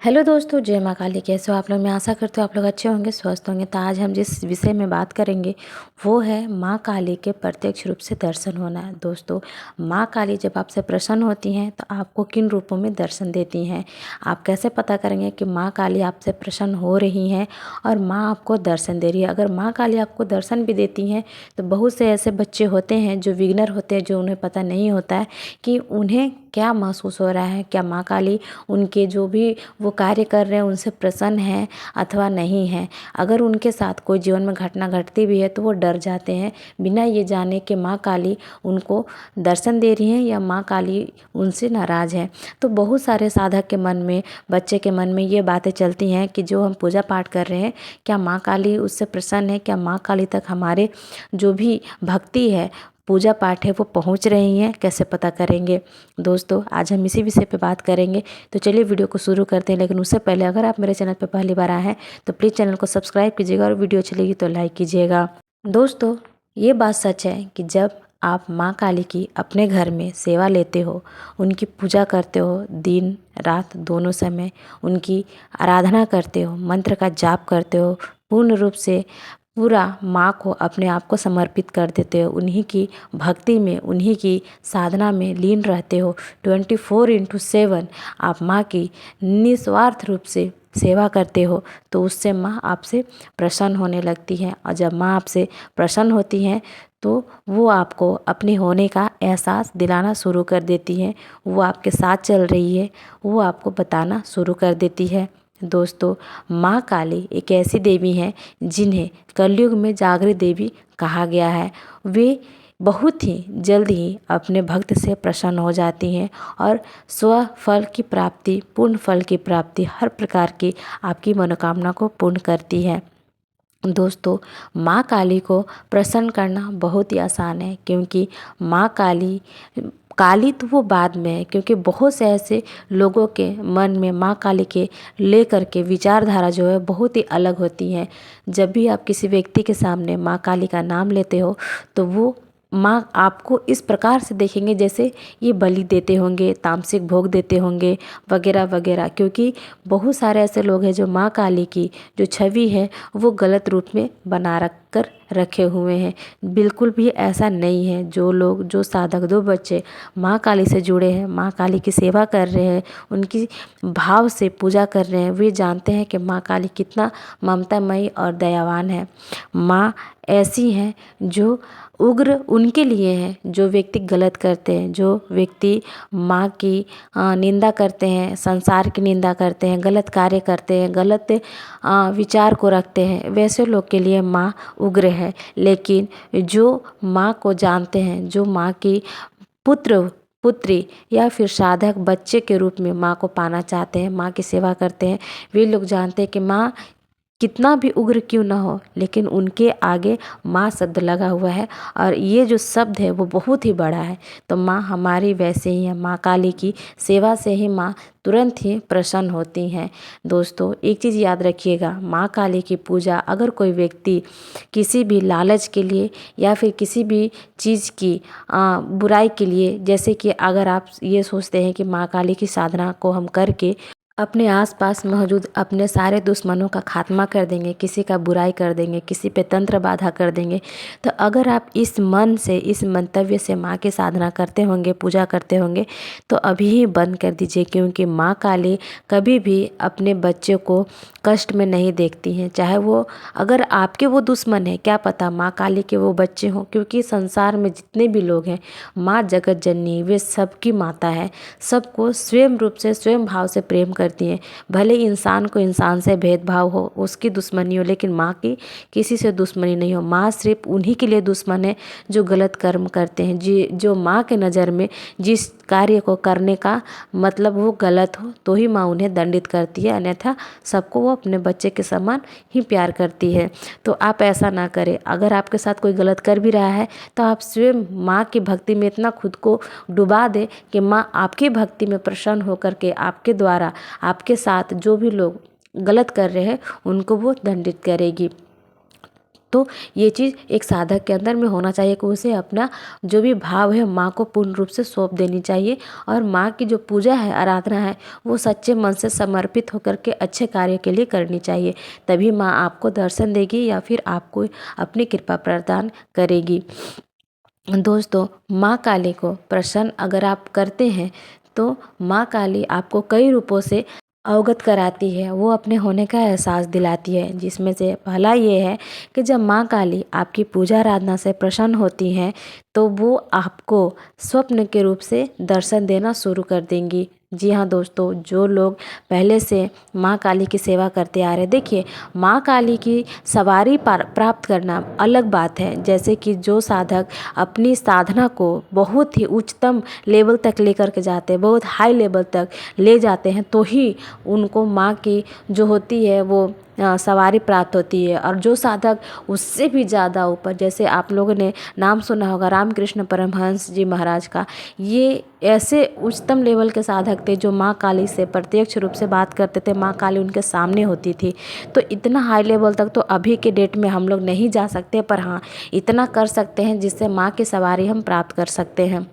Hello दोस्तों, जय माँ काली। कैसे हो आप लोग? मैं आशा करती हूँ आप लोग अच्छे होंगे, स्वस्थ होंगे। तो आज हम जिस विषय में बात करेंगे वो है माँ काली के प्रत्यक्ष रूप से दर्शन होना। दोस्तों, माँ काली जब आपसे प्रसन्न होती हैं तो आपको किन रूपों में दर्शन देती हैं? आप कैसे पता करेंगे कि माँ काली आपसे प्रसन्न हो रही हैं और माँ आपको दर्शन दे रही है? अगर माँ काली आपको दर्शन भी देती हैं तो बहुत से ऐसे बच्चे होते हैं जो बिगिनर होते हैं, जो उन्हें पता नहीं होता है कि उन्हें क्या महसूस हो रहा है, क्या माँ काली उनके जो भी वो कार्य कर रहे हैं उनसे प्रसन्न है अथवा नहीं है। अगर उनके साथ कोई जीवन में घटना घटती भी है तो वो डर जाते हैं, बिना ये जाने कि माँ काली उनको दर्शन दे रही हैं या माँ काली उनसे नाराज़ है। तो बहुत सारे साधक के मन में, बच्चे के मन में ये बातें चलती हैं कि जो हम पूजा पाठ कर रहे हैं, क्या माँ काली उससे प्रसन्न है? क्या माँ काली तक हमारे जो भी भक्ति है, पूजा पाठ है, वो पहुंच रही हैं? कैसे पता करेंगे? दोस्तों, आज हम इसी विषय पे बात करेंगे। तो चलिए वीडियो को शुरू करते हैं। लेकिन उससे पहले अगर आप मेरे चैनल पर पहली बार आए हैं तो प्लीज़ चैनल को सब्सक्राइब कीजिएगा और वीडियो अच्छी लगी तो लाइक कीजिएगा। दोस्तों, ये बात सच है कि जब आप माँ काली की अपने घर में सेवा लेते हो, उनकी पूजा करते हो, दिन रात दोनों समय उनकी आराधना करते हो, मंत्र का जाप करते हो, पूर्ण रूप से पूरा माँ को अपने आप को समर्पित कर देते हो, उन्हीं की भक्ति में, उन्हीं की साधना में लीन रहते हो, 24/7 आप माँ की निस्वार्थ रूप से सेवा करते हो, तो उससे माँ आपसे प्रसन्न होने लगती है। और जब माँ आपसे प्रसन्न होती हैं तो वो आपको अपने होने का एहसास दिलाना शुरू कर देती हैं। वो आपके साथ चल रही है, वो आपको बताना शुरू कर देती है। दोस्तों, माँ काली एक ऐसी देवी हैं जिन्हें कलयुग में जागृत देवी कहा गया है। वे बहुत ही जल्द ही अपने भक्त से प्रसन्न हो जाती हैं और स्व फल की प्राप्ति, पूर्ण फल की प्राप्ति, हर प्रकार की आपकी मनोकामना को पूर्ण करती है। दोस्तों, माँ काली को प्रसन्न करना बहुत ही आसान है, क्योंकि माँ काली काली तो वो बाद में है, क्योंकि बहुत से ऐसे लोगों के मन में माँ काली के लेकर के विचारधारा जो है बहुत ही अलग होती है। जब भी आप किसी व्यक्ति के सामने माँ काली का नाम लेते हो तो वो माँ आपको इस प्रकार से देखेंगे जैसे ये बलि देते होंगे, तामसिक भोग देते होंगे, वगैरह वगैरह। क्योंकि बहुत सारे ऐसे लोग हैं जो माँ काली की जो छवि है वो गलत रूप में बना रखे हुए हैं। बिल्कुल भी ऐसा नहीं है। जो लोग, जो साधक, दो बच्चे माँ काली से जुड़े हैं, माँ काली की सेवा कर रहे हैं, उनकी भाव से पूजा कर रहे हैं, वे जानते हैं कि माँ काली कितना ममतामयी और दयावान है। माँ ऐसी हैं जो उग्र उनके लिए हैं जो व्यक्ति गलत करते हैं, जो व्यक्ति माँ की निंदा करते हैं, संसार की निंदा करते हैं, गलत कार्य करते हैं, गलत विचार को रखते हैं, वैसे लोग के लिए माँ उग्र है। लेकिन जो माँ को जानते हैं, जो माँ की पुत्र, पुत्री या फिर साधक बच्चे के रूप में माँ को पाना चाहते हैं, माँ की सेवा करते हैं, वे लोग जानते हैं कि माँ कितना भी उग्र क्यों ना हो, लेकिन उनके आगे माँ शब्द लगा हुआ है और ये जो शब्द है वो बहुत ही बड़ा है। तो माँ हमारी वैसे ही है। माँ काली की सेवा से ही माँ तुरंत ही प्रसन्न होती हैं। दोस्तों, एक चीज़ याद रखिएगा, माँ काली की पूजा अगर कोई व्यक्ति किसी भी लालच के लिए या फिर किसी भी चीज़ की बुराई के लिए, जैसे कि अगर आप ये सोचते हैं कि माँ काली की साधना को हम करके अपने आसपास मौजूद अपने सारे दुश्मनों का खात्मा कर देंगे, किसी का बुराई कर देंगे, किसी पे तंत्र बाधा कर देंगे, तो अगर आप इस मन से, इस मंतव्य से माँ की साधना करते होंगे, पूजा करते होंगे, तो अभी ही बंद कर दीजिए। क्योंकि माँ काली कभी भी अपने बच्चे को कष्ट में नहीं देखती हैं। चाहे वो, अगर आपके वो दुश्मन है, क्या पता माँ काली के वो बच्चे हों। क्योंकि संसार में जितने भी लोग हैं, माँ जगत जननी वे सबकी माता है, सबको स्वयं रूप से, स्वयं भाव से प्रेम करती हैं। भले इंसान को इंसान से भेदभाव हो, उसकी दुश्मनी हो, लेकिन माँ की किसी से दुश्मनी नहीं हो। माँ सिर्फ उन्हीं के लिए दुश्मन है जो गलत कर्म करते हैं, जो माँ के नज़र में जिस कार्य को करने का मतलब वो गलत हो तो ही माँ उन्हें दंडित करती है, अन्यथा सबको वो अपने बच्चे के समान ही प्यार करती है। तो आप ऐसा ना करें। अगर आपके साथ कोई गलत कर भी रहा है तो आप स्वयं माँ की भक्ति में इतना खुद को डुबा दें कि माँ आपकी भक्ति में प्रसन्न होकर के आपके द्वारा, आपके साथ जो भी लोग गलत कर रहे हैं उनको वो दंडित करेगी। तो ये चीज़ एक साधक के अंदर में होना चाहिए कि उसे अपना जो भी भाव है माँ को पूर्ण रूप से सौंप देनी चाहिए। और माँ की जो पूजा है, आराधना है, वो सच्चे मन से समर्पित होकर के अच्छे कार्य के लिए करनी चाहिए। तभी माँ आपको दर्शन देगी या फिर आपको अपनी कृपा प्रदान करेगी। दोस्तों, माँ काली को प्रसन्न अगर आप करते हैं तो माँ काली आपको कई रूपों से अवगत कराती है, वो अपने होने का एहसास दिलाती है। जिसमें से पहला ये है कि जब माँ काली आपकी पूजा आराधना से प्रसन्न होती हैं तो वो आपको स्वप्न के रूप से दर्शन देना शुरू कर देंगी। जी हाँ दोस्तों, जो लोग पहले से माँ काली की सेवा करते आ रहे, देखिए माँ काली की सवारी प्राप्त करना अलग बात है। जैसे कि जो साधक अपनी साधना को बहुत ही उच्चतम लेवल तक लेकर के जाते हैं, बहुत हाई लेवल तक ले जाते हैं, तो ही उनको माँ की जो होती है वो सवारी प्राप्त होती है। और जो साधक उससे भी ज़्यादा ऊपर, जैसे आप लोगों ने नाम सुना होगा रामकृष्ण परमहंस जी महाराज का, ये ऐसे उच्चतम लेवल के साधक थे जो माँ काली से प्रत्यक्ष रूप से बात करते थे, माँ काली उनके सामने होती थी। तो इतना हाई लेवल तक तो अभी के डेट में हम लोग नहीं जा सकते, पर हाँ इतना कर सकते हैं जिससे माँ की सवारी हम प्राप्त कर सकते हैं।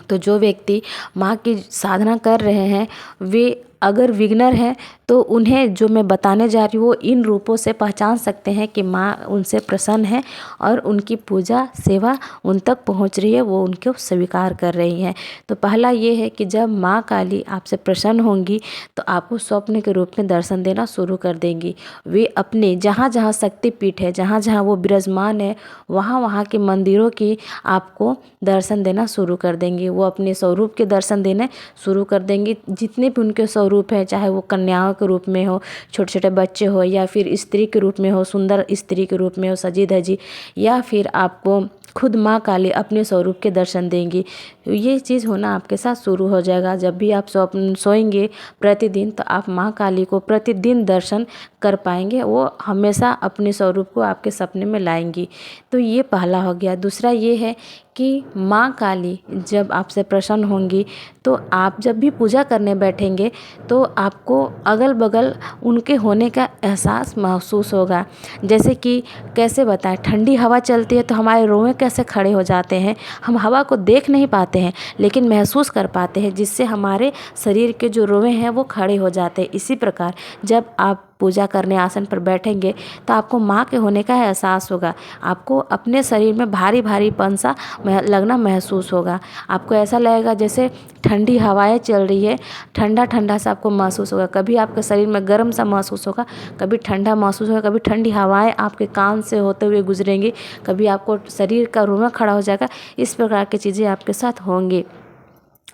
तो जो व्यक्ति माँ की साधना कर रहे हैं वे अगर बिगिनर हैं तो उन्हें जो मैं बताने जा रही हूँ वो इन रूपों से पहचान सकते हैं कि माँ उनसे प्रसन्न है और उनकी पूजा सेवा उन तक पहुँच रही है, वो उनको स्वीकार कर रही हैं। तो पहला ये है कि जब माँ काली आपसे प्रसन्न होंगी तो आपको स्वप्न के रूप में दर्शन देना शुरू कर देंगी। वे अपने जहाँ जहाँ शक्तिपीठ है, जहाँ जहाँ वो विराजमान है, वहाँ वहाँ के मंदिरों की आपको दर्शन देना शुरू कर देंगी। वो अपने स्वरूप के दर्शन देने शुरू कर देंगी। जितने भी उनके स्वरूप हैं, चाहे वो कन्याओं के रूप में हो, छोटे छोटे बच्चे हो, या फिर स्त्री के रूप में हो, सुंदर स्त्री के रूप में हो, सजी धजी, या फिर आपको खुद माँ काली अपने स्वरूप के दर्शन देंगी। ये चीज़ होना आपके साथ शुरू हो जाएगा। जब भी आप सोएंगे प्रतिदिन तो आप माँ काली को प्रतिदिन दर्शन कर पाएंगे। वो हमेशा अपने स्वरूप को आपके सपने में लाएंगी। तो ये पहला हो गया। दूसरा ये है कि माँ काली जब आपसे प्रसन्न होंगी तो आप जब भी पूजा करने बैठेंगे तो आपको अगल बगल उनके होने का एहसास महसूस होगा। जैसे कि कैसे बताएं, ठंडी हवा चलती है तो हमारे रोए कैसे खड़े हो जाते हैं। हम हवा को देख नहीं पाते हैं लेकिन महसूस कर पाते हैं, जिससे हमारे शरीर के जो रोए हैं वो खड़े हो जाते हैं। इसी प्रकार जब आप पूजा करने आसन पर बैठेंगे तो आपको माँ के होने का एहसास होगा। आपको अपने शरीर में भारी भारीपन सा लगना महसूस होगा। आपको ऐसा लगेगा जैसे ठंडी हवाएं चल रही है, ठंडा ठंडा सा आपको महसूस होगा। कभी आपके शरीर में गर्म सा महसूस होगा, कभी ठंडा महसूस होगा, कभी ठंडी हवाएं आपके कान से होते हुए गुजरेंगी, कभी आपको शरीर का रोना खड़ा हो जाएगा। इस प्रकार की चीज़ें आपके साथ होंगी।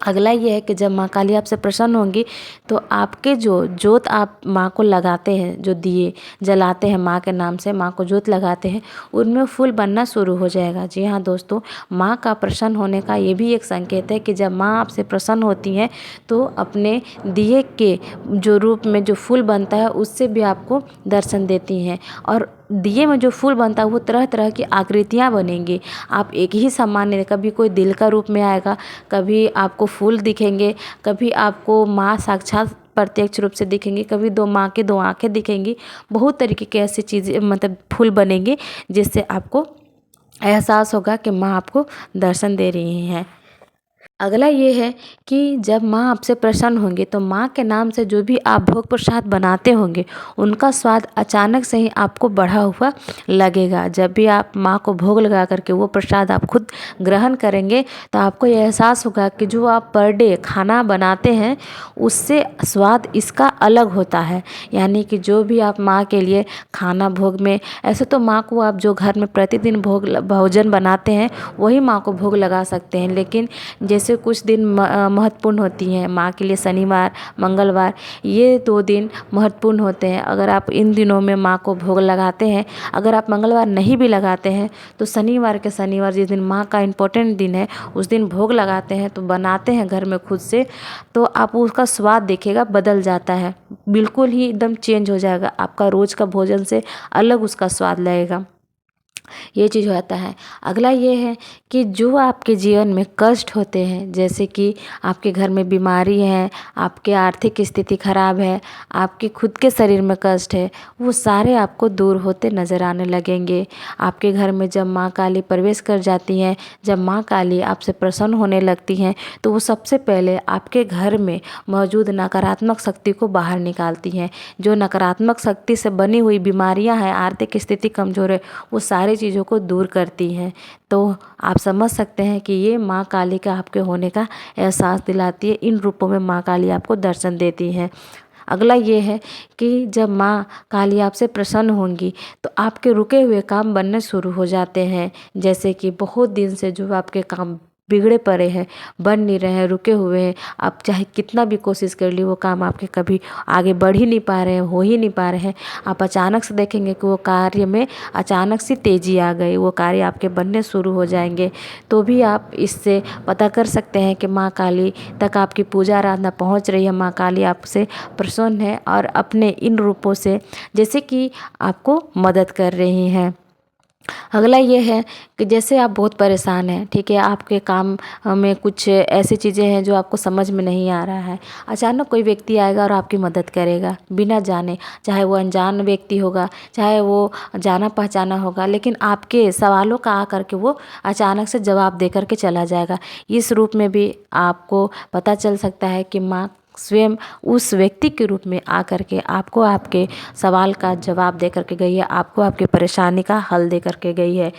अगला ये है कि जब माँ काली आपसे प्रसन्न होंगी तो आपके जो जोत आप माँ को लगाते हैं, जो दिए जलाते हैं माँ के नाम से, माँ को जोत लगाते हैं, उनमें फूल बनना शुरू हो जाएगा। जी हाँ दोस्तों, माँ का प्रसन्न होने का ये भी एक संकेत है कि जब माँ आपसे प्रसन्न होती हैं तो अपने दिए के जो रूप में जो फूल बनता है उससे भी आपको दर्शन देती हैं। और दिए में जो फूल बनता है वो तरह तरह की आकृतियाँ बनेंगी। आप एक ही सामान्य, कभी कोई दिल का रूप में आएगा, कभी आपको फूल दिखेंगे, कभी आपको माँ साक्षात प्रत्यक्ष रूप से दिखेंगी, कभी दो माँ की दो आंखें दिखेंगी। बहुत तरीके की ऐसी चीज़ें मतलब फूल बनेंगे जिससे आपको एहसास होगा कि माँ आपको दर्शन दे रही हैं। अगला ये है कि जब माँ आपसे प्रसन्न होंगे तो माँ के नाम से जो भी आप भोग प्रसाद बनाते होंगे उनका स्वाद अचानक से ही आपको बढ़ा हुआ लगेगा। जब भी आप माँ को भोग लगा करके वो प्रसाद आप खुद ग्रहण करेंगे तो आपको ये एहसास होगा कि जो आप पर डे खाना बनाते हैं उससे स्वाद इसका अलग होता है। यानी कि जो भी आप माँ के लिए खाना भोग में, ऐसे तो माँ को आप जो घर में प्रतिदिन भोजन बनाते हैं वही माँ को भोग लगा सकते हैं, लेकिन जैसे कुछ दिन महत्वपूर्ण होती हैं माँ के लिए, शनिवार मंगलवार, ये 2 दिन महत्वपूर्ण होते हैं। अगर आप इन दिनों में माँ को भोग लगाते हैं, अगर आप मंगलवार नहीं भी लगाते हैं तो शनिवार के शनिवार जिस दिन माँ का इम्पोर्टेंट दिन है उस दिन भोग लगाते हैं, तो बनाते हैं घर में खुद से, तो आप उसका स्वाद देखिएगा बदल जाता है, बिल्कुल ही एकदम चेंज हो जाएगा। आपका रोज़ का भोजन से अलग उसका स्वाद लगेगा। ये चीज़ होता है। अगला ये है कि जो आपके जीवन में कष्ट होते हैं, जैसे कि आपके घर में बीमारी है, आपके आर्थिक स्थिति खराब है, आपके खुद के शरीर में कष्ट है, वो सारे आपको दूर होते नज़र आने लगेंगे। आपके घर में जब माँ काली प्रवेश कर जाती हैं, जब माँ काली आपसे प्रसन्न होने लगती हैं, तो वो सबसे पहले आपके घर में मौजूद नकारात्मक शक्ति को बाहर निकालती हैं। जो नकारात्मक शक्ति से बनी हुई बीमारियां हैं, आर्थिक स्थिति कमज़ोर है, वो सारी चीज़ों को दूर करती हैं। तो आप समझ सकते हैं कि ये माँ काली का आपके होने का एहसास दिलाती है। इन रूपों में माँ काली आपको दर्शन देती हैं। अगला ये है कि जब माँ काली आपसे प्रसन्न होंगी तो आपके रुके हुए काम बनने शुरू हो जाते हैं। जैसे कि बहुत दिन से जो आपके काम बिगड़े पड़े हैं, बन नहीं रहे हैं, रुके हुए हैं, आप चाहे कितना भी कोशिश कर ली, वो काम आपके कभी आगे बढ़ ही नहीं पा रहे हैं, हो ही नहीं पा रहे हैं। आप अचानक से देखेंगे कि वो कार्य में अचानक से तेज़ी आ गई, वो कार्य आपके बनने शुरू हो जाएंगे। तो भी आप इससे पता कर सकते हैं कि माँ काली तक आपकी पूजा आराधना पहुँच रही है, माँ काली आपसे प्रसन्न है और अपने इन रूपों से जैसे कि आपको मदद कर रही हैं। अगला ये है कि जैसे आप बहुत परेशान हैं, ठीक है, आपके काम में कुछ ऐसी चीज़ें हैं जो आपको समझ में नहीं आ रहा है, अचानक कोई व्यक्ति आएगा और आपकी मदद करेगा बिना जाने, चाहे वो अनजान व्यक्ति होगा, चाहे वो जाना पहचाना होगा, लेकिन आपके सवालों का आकर के वो अचानक से जवाब दे करके चला जाएगा। इस रूप में भी आपको पता चल सकता है कि माँ स्वयं उस व्यक्ति के रूप में आकर के आपको आपके सवाल का जवाब दे करके गई है, आपको आपकी परेशानी का हल दे करके गई है।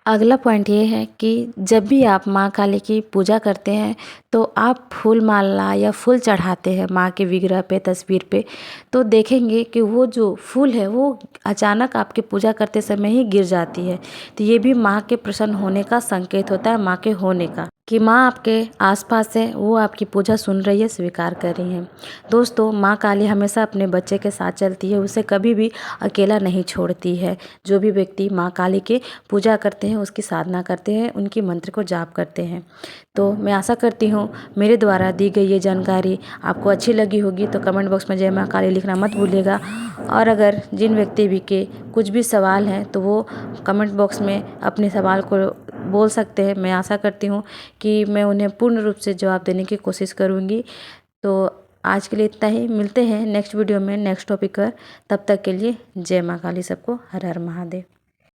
अगला पॉइंट ये है कि जब भी आप माँ काली की पूजा करते हैं तो आप फूल माला या फूल चढ़ाते हैं माँ के विग्रह पे, तस्वीर पे, तो देखेंगे कि वो जो फूल है वो अचानक आपकी पूजा करते समय ही गिर जाती है। तो ये भी माँ के प्रसन्न होने का संकेत होता है, माँ के होने का, कि माँ आपके आसपास है, वो आपकी पूजा सुन रही है, स्वीकार कर रही हैं। दोस्तों, माँ काली हमेशा अपने बच्चे के साथ चलती है, उसे कभी भी अकेला नहीं छोड़ती है। जो भी व्यक्ति माँ काली के पूजा करते हैं, उसकी साधना करते हैं, उनकी मंत्र को जाप करते हैं। तो मैं आशा करती हूँ मेरे द्वारा दी गई ये जानकारी आपको अच्छी लगी होगी। तो कमेंट बॉक्स में जय माँ काली लिखना मत भूलिएगा। और अगर जिन व्यक्ति भी के कुछ भी सवाल हैं तो वो कमेंट बॉक्स में अपने सवाल को बोल सकते हैं। मैं आशा करती हूँ कि मैं उन्हें पूर्ण रूप से जवाब देने की कोशिश करूँगी। तो आज के लिए इतना ही, मिलते हैं नेक्स्ट वीडियो में नेक्स्ट टॉपिक पर। तब तक के लिए जय माँ काली, सबको हर हर महादेव।